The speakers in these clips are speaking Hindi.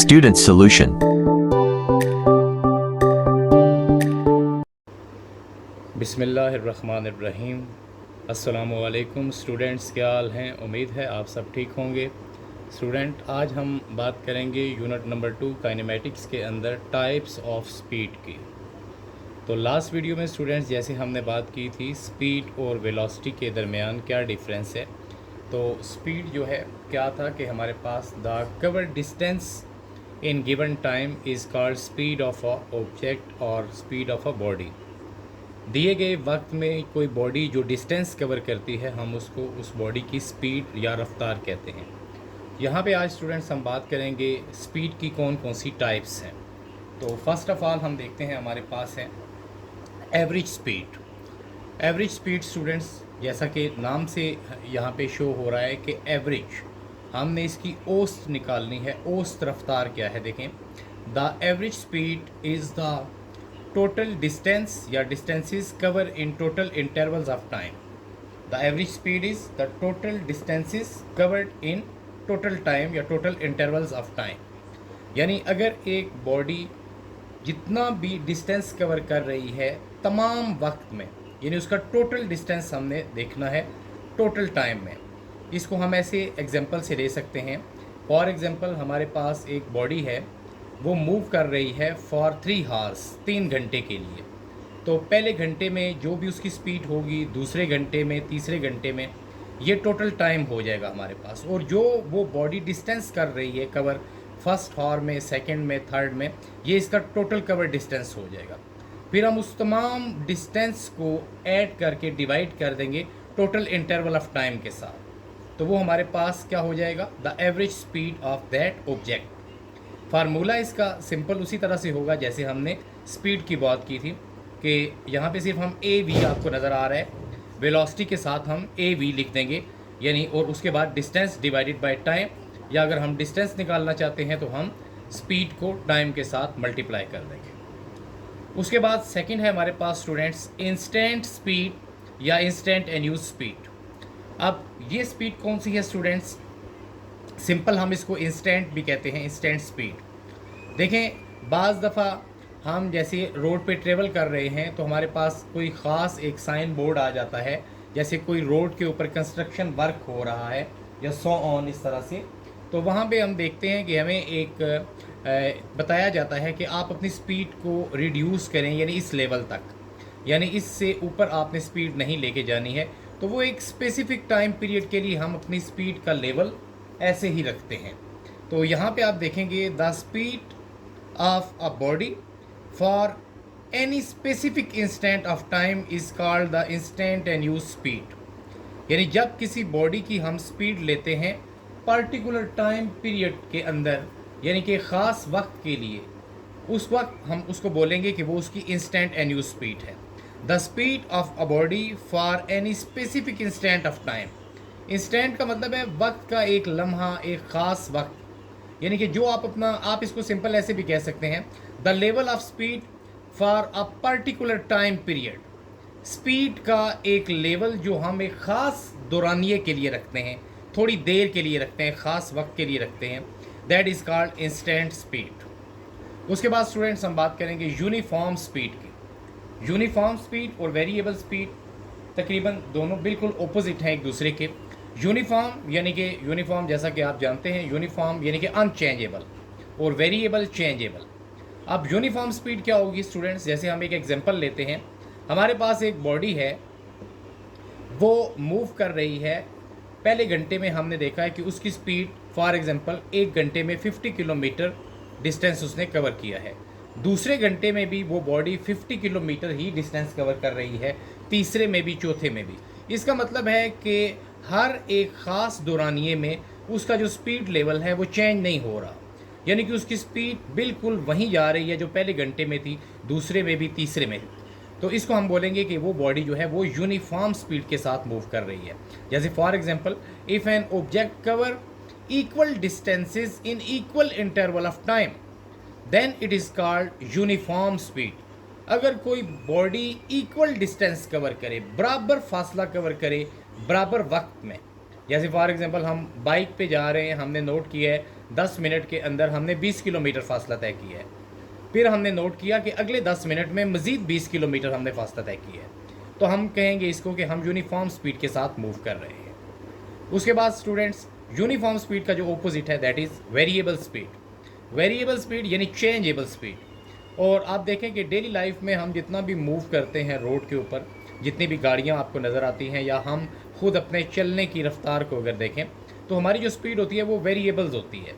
Student Solution. बिस्मिल्लाहिर्रहमानिर्रहीम। अस्सलामुअलैकुम स्टूडेंट्स, क्या हाल हैं? उम्मीद है आप सब ठीक होंगे। स्टूडेंट, आज हम बात करेंगे यूनिट नंबर 2 काइनेमेटिक्स के अंदर टाइप्स ऑफ स्पीड की। तो लास्ट वीडियो में स्टूडेंट्स जैसे हमने बात की थी स्पीड और वेलोसिटी के दरमियान क्या डिफरेंस है। तो स्पीड जो है क्या था कि हमारे पास the cover distance in given time is called speed of a object और स्पीड ऑफ अ बॉडी। दिए गए वक्त में कोई बॉडी जो डिस्टेंस कवर करती है हम उसको उस बॉडी की स्पीड या रफ्तार कहते हैं। यहाँ पे आज स्टूडेंट्स हम बात करेंगे स्पीड की कौन कौन सी टाइप्स हैं। तो फर्स्ट ऑफ ऑल हम देखते हैं हमारे पास है average speed. Average speed students जैसा कि नाम से यहाँ पे शो हो रहा है कि एवरेज, हमने इसकी औसत निकालनी है। औसत रफ्तार क्या है देखें, the average speed is the total distance या distances cover in total intervals of time. The average speed is the total distances covered in total time या टोटल इंटरवल्स ऑफ टाइम। यानी अगर एक बॉडी जितना भी डिस्टेंस कवर कर रही है तमाम वक्त में, यानी उसका टोटल डिस्टेंस हमने देखना है टोटल टाइम में। इसको हम ऐसे एग्जांपल से ले सकते हैं। फॉर एग्जांपल हमारे पास एक बॉडी है, वो मूव कर रही है फॉर 3 आवर्स, 3 घंटे के लिए। तो पहले घंटे में जो भी उसकी स्पीड होगी, दूसरे घंटे में, तीसरे घंटे में, ये टोटल टाइम हो जाएगा हमारे पास। और जो वो बॉडी डिस्टेंस कर रही है कवर फर्स्ट आवर में, सेकंड में, थर्ड में, ये इसका टोटल कवर डिस्टेंस हो जाएगा। फिर हम उस तमाम डिस्टेंस को ऐड करके डिवाइड कर देंगे टोटल इंटरवल ऑफ टाइम के साथ। तो वो हमारे पास क्या हो जाएगा, the average speed of that object. Formula इसका सिंपल उसी तरह से होगा जैसे हमने स्पीड की बात की थी कि यहाँ पे सिर्फ हम ए वी आपको नज़र आ रहा है, वेलोसिटी के साथ हम ए वी लिख देंगे यानी, और उसके बाद डिस्टेंस डिवाइडेड बाय टाइम, या अगर हम डिस्टेंस निकालना चाहते हैं तो हम स्पीड को टाइम के साथ मल्टीप्लाई कर देंगे। उसके बाद सेकंड है हमारे पास स्टूडेंट्स इंस्टेंट स्पीड या इंस्टेंट एन्यूज स्पीड। अब ये स्पीड कौन सी है स्टूडेंट्स, सिंपल हम इसको इंस्टेंट भी कहते हैं, इंस्टेंट स्पीड। देखें बाज़ दफ़ा हम जैसे रोड पे ट्रेवल कर रहे हैं तो हमारे पास कोई ख़ास एक साइन बोर्ड आ जाता है, जैसे कोई रोड के ऊपर कंस्ट्रक्शन वर्क हो रहा है या सो ऑन इस तरह से। तो वहाँ पे हम देखते हैं कि हमें एक बताया जाता है कि आप अपनी स्पीड को रिड्यूस करें, यानी इस लेवल तक, यानी इससे ऊपर आपने स्पीड नहीं लेके जानी है। तो वो एक स्पेसिफिक टाइम पीरियड के लिए हम अपनी स्पीड का लेवल ऐसे ही रखते हैं। तो यहाँ पे आप देखेंगे the speed of a body for any specific instant of time is called the instantaneous speed. यानी जब किसी बॉडी की हम स्पीड लेते हैं पर्टिकुलर टाइम पीरियड के अंदर, यानी कि ख़ास वक्त के लिए, उस वक्त हम उसको बोलेंगे कि वो उसकी इंस्टेंटेनियस स्पीड है। The speed of a body for any specific instant of time. Instant का मतलब है वक्त का एक लम्हा, एक ख़ास वक्त, यानी कि जो आप इसको सिंपल ऐसे भी कह सकते हैं, the level of speed for a particular time period. Speed का एक लेवल जो हम एक ख़ास दौरानिए के लिए रखते हैं, थोड़ी देर के लिए रखते हैं, ख़ास वक्त के लिए रखते हैं, that is called instant speed. उसके बाद स्टूडेंट्स हम बात करेंगे यूनिफॉर्म स्पीड की। यूनिफॉर्म स्पीड और वेरिएबल स्पीड तकरीबन दोनों बिल्कुल ऑपोजिट हैं एक दूसरे के। यूनिफॉर्म यानी कि यूनिफॉर्म जैसा कि आप जानते हैं, यूनिफॉर्म यानी कि अनचेंजेबल, और वेरिएबल चेंजेबल। अब यूनिफॉर्म स्पीड क्या होगी स्टूडेंट्स, जैसे हम एक एग्जांपल लेते हैं, हमारे पास एक बॉडी है, वो मूव कर रही है। पहले घंटे में हमने देखा है कि उसकी स्पीड फॉर एग्जांपल 1 घंटे में 50 किलोमीटर डिस्टेंस उसने कवर किया है। दूसरे घंटे में भी वो बॉडी 50 किलोमीटर ही डिस्टेंस कवर कर रही है, तीसरे में भी, चौथे में भी। इसका मतलब है कि हर एक ख़ास दौरानिए में उसका जो स्पीड लेवल है वो चेंज नहीं हो रहा, यानी कि उसकी स्पीड बिल्कुल वहीं जा रही है जो पहले घंटे में थी, दूसरे में भी, तीसरे में भी। तो इसको हम बोलेंगे कि वो बॉडी जो है वो यूनिफॉर्म स्पीड के साथ मूव कर रही है। जैसे for example if an object cover equal distances in equal interval of time then it is called uniform speed. अगर कोई बॉडी इक्वल डिस्टेंस कवर करे, बराबर फासला कवर करे बराबर वक्त में, जैसे फॉर एग्जांपल हम बाइक पे जा रहे हैं, हमने नोट किया है 10 मिनट के अंदर हमने 20 किलोमीटर फासला तय किया है, फिर हमने नोट किया कि अगले 10 मिनट में मज़ीद 20 किलोमीटर हमने फासला तय किया है, तो हम कहेंगे इसको कि हम यूनिफॉर्म स्पीड के साथ मूव कर रहे हैं। उसके बाद स्टूडेंट्स, यूनिफॉर्म स्पीड का जो ऑपोजिट है that is variable speed. Variable speed यानी चेंजेबल स्पीड। और आप देखें कि डेली लाइफ में हम जितना भी मूव करते हैं रोड के ऊपर, जितनी भी गाड़ियाँ आपको नज़र आती हैं, या हम खुद अपने चलने की रफ्तार को अगर देखें तो हमारी जो स्पीड होती है वो वेरिएबल्स होती है।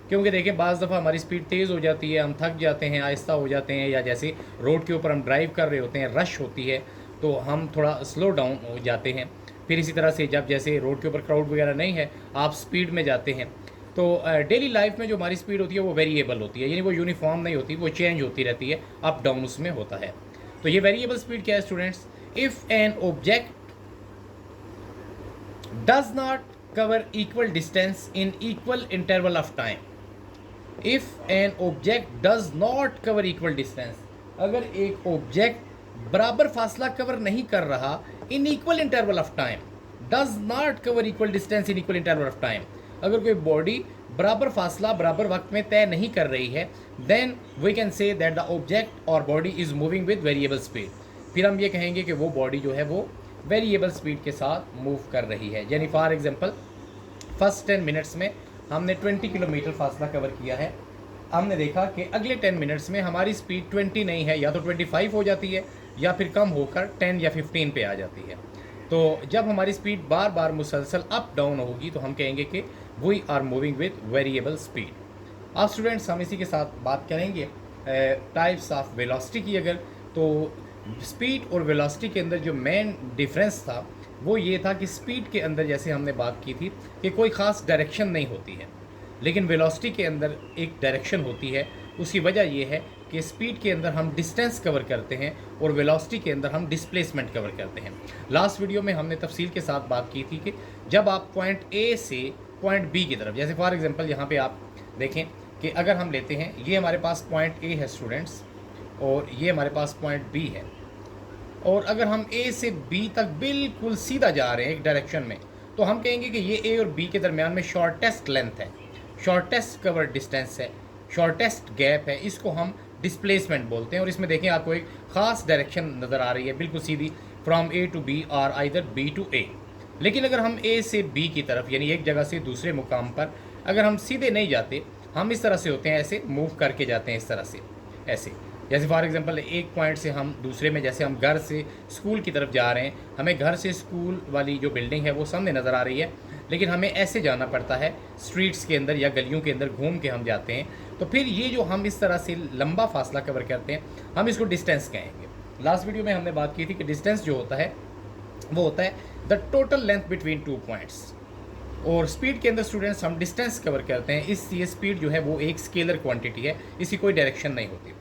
क्योंकि देखें बाज़ दफ़ा हमारी स्पीड तेज़ हो जाती है, हम थक जाते हैं, आहिस्ता हो जाते हैं, या जैसे रोड के ऊपर हम ड्राइव कर रहे होते हैं, रश होती है तो हम थोड़ा स्लो डाउन हो जाते हैं। फिर इसी तरह से जब जैसे रोड के ऊपर क्राउड वगैरह नहीं है, आप स्पीड में जाते हैं, तो डेली लाइफ में जो हमारी स्पीड होती है वो वेरिएबल होती है, यानी वो यूनिफॉर्म नहीं होती, वो चेंज होती रहती है, अप डाउन उसमें होता है। तो ये वेरिएबल स्पीड क्या है students? If an object does not cover equal distance in equal interval of time. If an object does not cover equal distance, अगर एक ऑब्जेक्ट बराबर फासला कवर नहीं कर रहा इन equal interval of time, does not cover equal distance in equal interval of time, अगर कोई बॉडी बराबर फासला बराबर वक्त में तय नहीं कर रही है, then we can say that the object और body is moving with variable speed. फिर हम ये कहेंगे कि वो बॉडी जो है वो वेरिएबल स्पीड के साथ मूव कर रही है। यानी फॉर एग्जांपल फर्स्ट 10 मिनट्स में हमने 20 किलोमीटर फासला कवर किया है, हमने देखा कि अगले 10 मिनट्स में हमारी स्पीड 20 नहीं है, या तो 25 हो जाती है या फिर कम होकर 10 या 15 पे आ जाती है। तो जब हमारी स्पीड बार बार मुसलसल अप डाउन होगी तो हम कहेंगे कि we are moving with variable speed. अब स्टूडेंट्स हम इसी के साथ बात करेंगे टाइप्स ऑफ वेलोसिटी की। अगर तो स्पीड और वेलोसिटी के अंदर जो मेन डिफरेंस था वो ये था कि स्पीड के अंदर जैसे हमने बात की थी कि कोई ख़ास डायरेक्शन नहीं होती है, लेकिन वेलोसिटी के अंदर एक डायरेक्शन होती है। उसकी वजह यह है कि स्पीड के अंदर हम डिस्टेंस कवर करते हैं और वेलोसिटी के अंदर हम डिस्प्लेसमेंट कवर करते हैं। लास्ट वीडियो में हमने तफसील के साथ बात की थी कि जब आप पॉइंट ए से पॉइंट बी की तरफ, जैसे फॉर एग्जांपल यहाँ पे आप देखें कि अगर हम लेते हैं ये हमारे पास पॉइंट ए है स्टूडेंट्स, और ये हमारे पास पॉइंट बी है, और अगर हम ए से बी तक बिल्कुल सीधा जा रहे हैं एक डायरेक्शन में, तो हम कहेंगे कि ये ए और बी के दरमियान में शॉर्टेस्ट लेंथ है, शॉर्टेस्ट कवर डिस्टेंस है, शॉर्टेस्ट गैप है, इसको हम डिस्प्लेसमेंट बोलते हैं। और इसमें देखें आपको एक ख़ास डायरेक्शन नज़र आ रही है बिल्कुल सीधी, फ्रॉम ए टू बी और आइदर बी टू ए। लेकिन अगर हम ए से बी की तरफ यानी एक जगह से दूसरे मुकाम पर अगर हम सीधे नहीं जाते, हम इस तरह से होते हैं, ऐसे मूव करके जाते हैं, इस तरह से ऐसे। जैसे फॉर एग्जांपल एक पॉइंट से हम दूसरे में, जैसे हम घर से स्कूल की तरफ जा रहे हैं, हमें घर से स्कूल वाली जो बिल्डिंग है वो सामने नज़र आ रही है, लेकिन हमें ऐसे जाना पड़ता है, स्ट्रीट्स के अंदर या गलियों के अंदर घूम के हम जाते हैं। तो फिर ये जो हम इस तरह से लंबा फासला कवर करते हैं, हम इसको डिस्टेंस कहेंगे। लास्ट वीडियो में हमने बात की थी कि डिस्टेंस जो होता है वो होता है the total length between two points. और स्पीड के अंदर स्टूडेंट्स हम डिस्टेंस कवर करते हैं, इसलिए स्पीड जो है वो एक स्केलर क्वांटिटी है, इसकी कोई डायरेक्शन नहीं होती।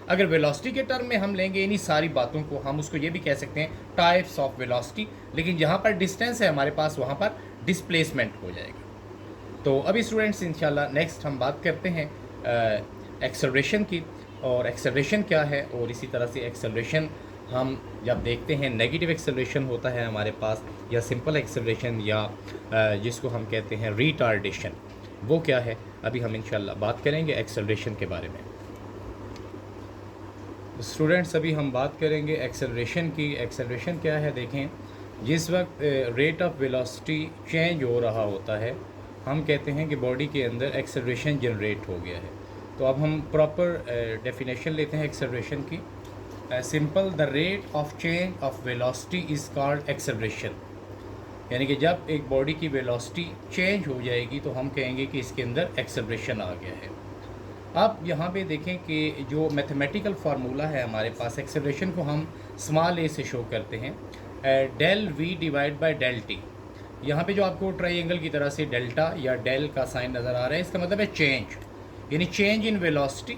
अगर वेलोसिटी के टर्म में हम लेंगे इन्हीं सारी बातों को, हम उसको ये भी कह सकते हैं टाइप्स ऑफ वेलोसिटी, लेकिन जहाँ पर डिस्टेंस है हमारे पास वहाँ पर डिस्प्लेसमेंट हो जाएगा। तो अभी स्टूडेंट्स इंशाल्लाह नेक्स्ट हम बात करते हैं एक्सेलरेशन की, और एक्सेलरेशन क्या है, और इसी तरह से एक्सेलरेशन हम जब देखते हैं नेगेटिव एक्सेलरेशन होता है हमारे पास, या सिंपल एक्सेलरेशन, या जिसको हम कहते हैं रिटार्डेशन, वो क्या है, अभी हम इंशाल्लाह बात करेंगे एक्सेलरेशन के बारे में। स्टूडेंट्स अभी हम बात करेंगे एक्सेलरेशन की। एक्सेलरेशन क्या है, देखें जिस वक्त रेट ऑफ वेलोसिटी चेंज हो रहा होता है, हम कहते हैं कि बॉडी के अंदर एक्सेलरेशन जनरेट हो गया है। तो अब हम प्रॉपर डेफिनेशन लेते हैं एक्सेलरेशन की। Simple, the rate of change of velocity is called acceleration. यानी कि जब एक बॉडी की वेलोसिटी चेंज हो जाएगी तो हम कहेंगे कि इसके अंदर एक्सेलरेशन आ गया है। अब यहाँ पे देखें कि जो मैथमेटिकल फार्मूला है हमारे पास, एक्सेलरेशन को हम स्मॉल ए से शो करते हैं, del we divide by del t. यहाँ पे जो आपको ट्राइंगल की तरह से डेल्टा या डेल का साइन नज़र आ रहा है, इसका मतलब है चेंज, यानी change in velocity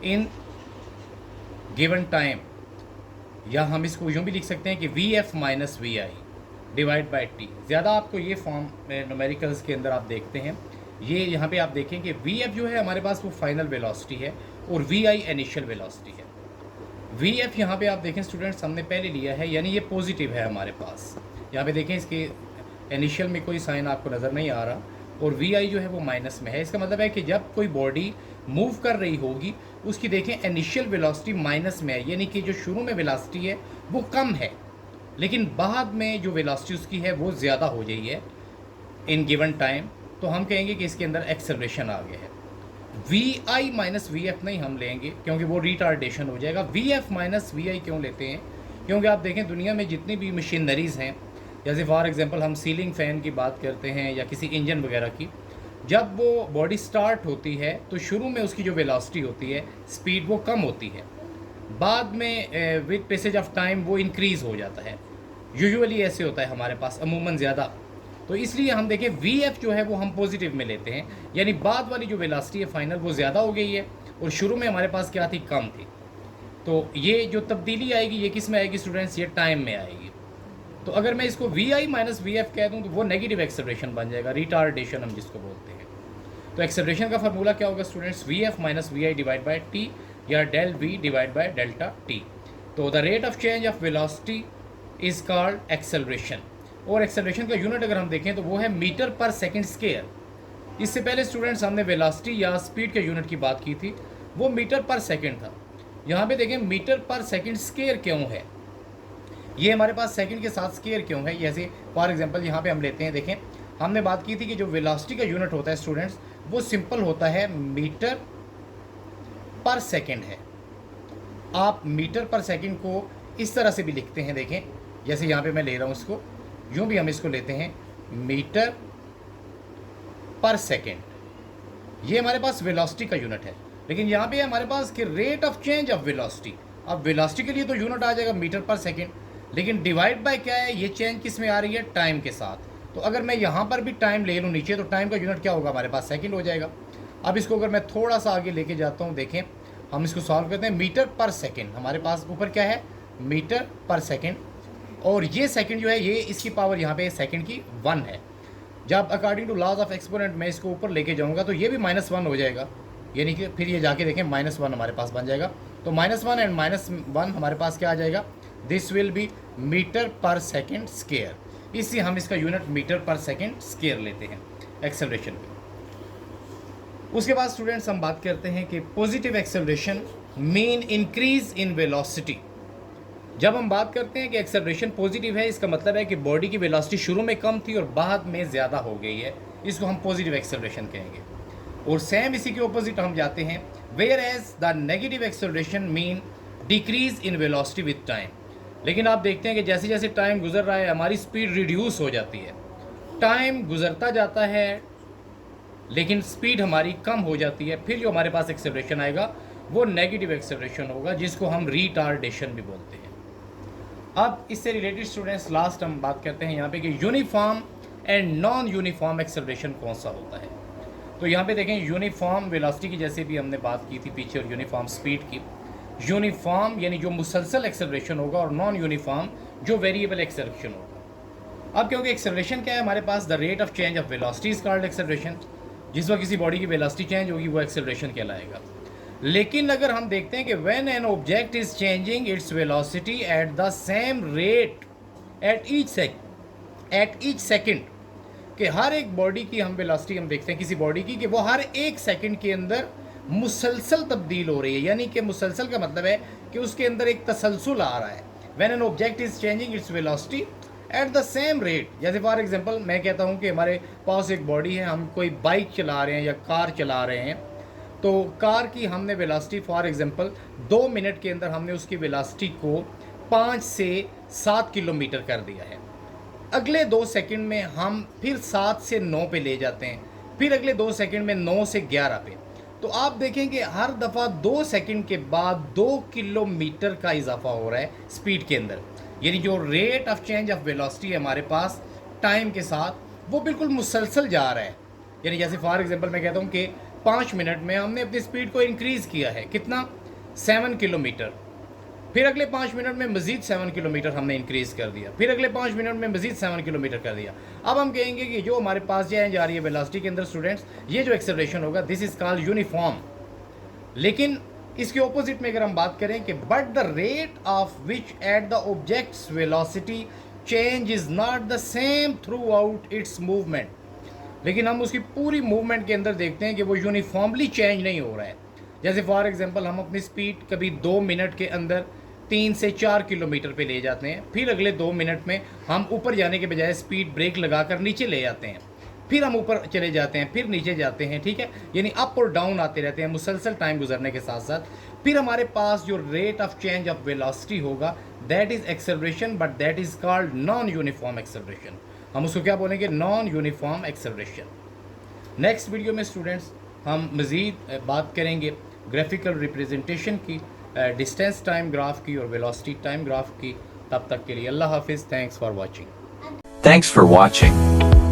in given time, या हम इसको यूँ भी लिख सकते हैं कि v F minus we I divide by t. ज़्यादा आपको ये फॉर्म न्यूमेरिकल्स के अंदर आप देखते हैं, ये यहाँ पे आप देखें कि वी एफ जो है हमारे पास वो फाइनल वेलोसिटी है और वी आई इनिशियल वेलोसिटी है। वी एफ यहाँ पे आप देखें स्टूडेंट्स हमने पहले लिया है, यानी ये पॉजिटिव है हमारे पास। यहाँ पे देखें इसके इनिशियल में कोई साइन आपको नज़र नहीं आ रहा, और वी आई जो है वो माइनस में है। इसका मतलब है कि जब कोई बॉडी मूव कर रही होगी उसकी देखें इनिशियल वेलोसिटी माइनस में है, यानी कि जो शुरू में वेलोसिटी है वो कम है, लेकिन बाद में जो वेलोसिटी उसकी है वो ज़्यादा हो गई है इन गिवन टाइम, तो हम कहेंगे कि इसके अंदर एक्सेलरेशन आ गया है। V i minus v f नहीं हम लेंगे क्योंकि वो रिटार्डेशन हो जाएगा। V F minus we i क्यों लेते हैं? क्योंकि आप देखें दुनिया में जितनी भी मशीनरीज़ हैं, जैसे फॉर एग्जांपल हम सीलिंग फ़ैन की बात करते हैं या किसी इंजन वगैरह की, जब वो बॉडी स्टार्ट होती है तो शुरू में उसकी जो वेलोसिटी होती है, स्पीड, वो कम होती है, बाद में विद पैसेज ऑफ टाइम वो इंक्रीज़ हो जाता है। यूजुअली ऐसे होता है हमारे पास, अमूमन ज़्यादा। तो इसलिए हम देखें वी एफ जो है वो हम पॉजिटिव में लेते हैं, यानी बाद वाली जो वेलोसिटी है फाइनल वो ज़्यादा हो गई है और शुरू में हमारे पास क्या थी, कम थी। तो ये जो तब्दीली आएगी ये किस में आएगी स्टूडेंट्स? ये टाइम में आएगी। तो अगर मैं इसको v i minus v f कह दूँ तो वो नेगेटिव एक्सेलरेशन बन जाएगा, रिटार्डेशन हम जिसको बोलते हैं। तो एक्सेलरेशन का फार्मूला क्या होगा students? V F minus we I divide by T, या del we divide by delta T. तो the rate of change of velocity is called acceleration. और एक्सेलरेशन का यूनिट अगर हम देखें तो वो है मीटर पर सेकंड स्क्वायर। इससे पहले स्टूडेंट्स हमने वेलोसिटी या स्पीड के यूनिट की बात की थी, वो मीटर पर सेकंड था। यहाँ पे देखें मीटर पर सेकंड स्क्वायर क्यों है, ये हमारे पास सेकंड के साथ स्क्वायर क्यों है। जैसे फॉर एग्जांपल यहाँ पे हम लेते हैं, देखें हमने बात की थी कि जो वेलोसिटी का यूनिट होता है स्टूडेंट्स वो सिंपल होता है मीटर पर सेकंड है। आप मीटर पर सेकंड को इस तरह से भी लिखते हैं, देखें जैसे यहाँ पे मैं ले रहा हूँ इसको, यूँ भी हम इसको लेते हैं मीटर पर सेकंड, ये हमारे पास वेलोसिटी का यूनिट है। लेकिन यहाँ पे हमारे पास कि rate of change of velocity, अब वेलोसिटी के लिए तो यूनिट आ जाएगा मीटर पर सेकंड, लेकिन डिवाइड बाय क्या है, ये चेंज किस में आ रही है, टाइम के साथ। तो अगर मैं यहाँ पर भी टाइम ले लूँ नीचे, तो टाइम का यूनिट क्या होगा हमारे पास, सेकंड हो जाएगा। अब इसको अगर मैं थोड़ा सा आगे लेके जाता हूँ, देखें हम इसको सॉल्व करते हैं, मीटर पर सेकंड हमारे पास ऊपर क्या है, मीटर पर सेकंड, और ये सेकंड जो है ये इसकी पावर यहाँ पे सेकंड की 1 है। जब according to laws of exponent मैं इसको ऊपर लेके जाऊँगा तो ये भी -1 हो जाएगा, यानी कि फिर ये जाके देखें -1 हमारे पास बन जाएगा। तो -1 एंड -1 हमारे पास क्या आ जाएगा, दिस विल बी मीटर पर सेकंड स्क्वायर। इससे हम इसका यूनिट मीटर पर सेकंड स्क्वायर लेते हैं एक्सेलरेशन पे। उसके बाद स्टूडेंट्स हम बात करते हैं कि positive acceleration mean increase in velocity. जब हम बात करते हैं कि एक्सेलरेशन पॉजिटिव है, इसका मतलब है कि बॉडी की वेलोसिटी शुरू में कम थी और बाद में ज़्यादा हो गई है, इसको हम पॉजिटिव एक्सेलरेशन कहेंगे। और सेम इसी के ऑपोजिट हम जाते हैं, whereas the negative acceleration mean decrease in velocity with time. लेकिन आप देखते हैं कि जैसे जैसे टाइम गुजर रहा है हमारी स्पीड रिड्यूस हो जाती है, टाइम गुजरता जाता है लेकिन स्पीड हमारी कम हो जाती है, फिर जो हमारे पास एक्सेलरेशन आएगा वो नेगेटिव एक्सेलरेशन होगा, जिसको हम रिटार्डेशन भी बोलते हैं। अब इससे रिलेटेड स्टूडेंट्स लास्ट हम बात करते हैं यहाँ पे कि uniform and non uniform acceleration कौन सा होता है। तो यहाँ पे देखें यूनिफॉर्म वेलोसिटी की जैसे भी हमने बात की थी पीछे, और यूनिफॉर्म स्पीड की। यूनिफॉर्म यानी जो मुसलसल एक्सेलरेशन होगा, और नॉन यूनिफॉर्म जो वेरिएबल एक्सेलरेशन होगा। अब क्योंकि एक्सेलरेशन क्या है हमारे पास, the rate of change of velocity is called acceleration. जिस वक्त किसी बॉडी की वेलोसिटी चेंज होगी वो एक्सेलरेशन कहलाएगा। लेकिन अगर हम देखते हैं कि when an object is changing its velocity at the same rate at each second, कि हर एक बॉडी की हम वेलोसिटी हम देखते हैं किसी बॉडी की कि वो हर एक सेकंड के अंदर मुसलसल तब्दील हो रही है, यानी कि मुसलसल का मतलब है कि उसके अंदर एक तसलसल आ रहा है। When an object is changing its velocity at the same rate, जैसे फॉर एग्जांपल मैं कहता हूँ कि हमारे पास एक बॉडी है, हम कोई बाइक चला रहे हैं या कार चला रहे हैं, तो कार की हमने वेलोसिटी फॉर एग्जांपल 2 मिनट के अंदर हमने उसकी वेलोसिटी को 5 से 7 किलोमीटर कर दिया है। अगले 2 सेकंड में हम फिर 7 से 9 पे ले जाते हैं, फिर अगले 2 सेकंड में 9 से 11 पे। तो आप देखेंगे हर दफ़ा 2 सेकंड के बाद 2 किलोमीटर का इजाफा हो रहा है स्पीड के अंदर, यानी जो rate of change of velocity है हमारे पास टाइम के साथ वो बिल्कुल मुसलसल जा रहा है। यानी जैसे फॉर एग्जांपल मैं कहता हूँ कि 5 मिनट में हमने अपनी स्पीड को इंक्रीज़ किया है, कितना, 7 किलोमीटर, फिर अगले 5 मिनट में मज़ीद 7 किलोमीटर हमने इंक्रीज़ कर दिया, फिर अगले 5 मिनट में मज़ीद 7 किलोमीटर कर दिया। अब हम कहेंगे कि जो हमारे पास जा रही है वेलोसिटी के अंदर स्टूडेंट्स, ये जो एक्सेलरेशन होगा दिस इज़ कॉल्ड यूनिफॉर्म। लेकिन इसके ऑपोजिट में अगर हम बात करें कि but the rate of which at the objects velocity change is not the same through out it's movement, लेकिन हम उसकी पूरी मूवमेंट के अंदर देखते हैं कि वो यूनिफॉर्मली चेंज नहीं हो रहा है। जैसे फॉर एग्जांपल हम अपनी स्पीड कभी 2 मिनट के अंदर 3 से 4 किलोमीटर पे ले जाते हैं, फिर अगले 2 मिनट में हम ऊपर जाने के बजाय स्पीड ब्रेक लगाकर नीचे ले जाते हैं, फिर हम ऊपर चले जाते हैं, फिर नीचे जाते हैं, ठीक है, यानी अप और डाउन आते रहते हैं मुसलसल टाइम गुजरने के साथ साथ। फिर हमारे पास जो rate of change of velocity होगा that is acceleration, but that is called non uniform acceleration. हम उसको क्या बोलेंगे? Non uniform acceleration. Next video में स्टूडेंट्स हम मज़ीद बात करेंगे ग्राफिकल रिप्रेजेंटेशन की, डिस्टेंस टाइम ग्राफ की और वेलोसिटी टाइम ग्राफ की। तब तक के लिए अल्लाह हाफिज़। Thanks for watching. Thanks for watching.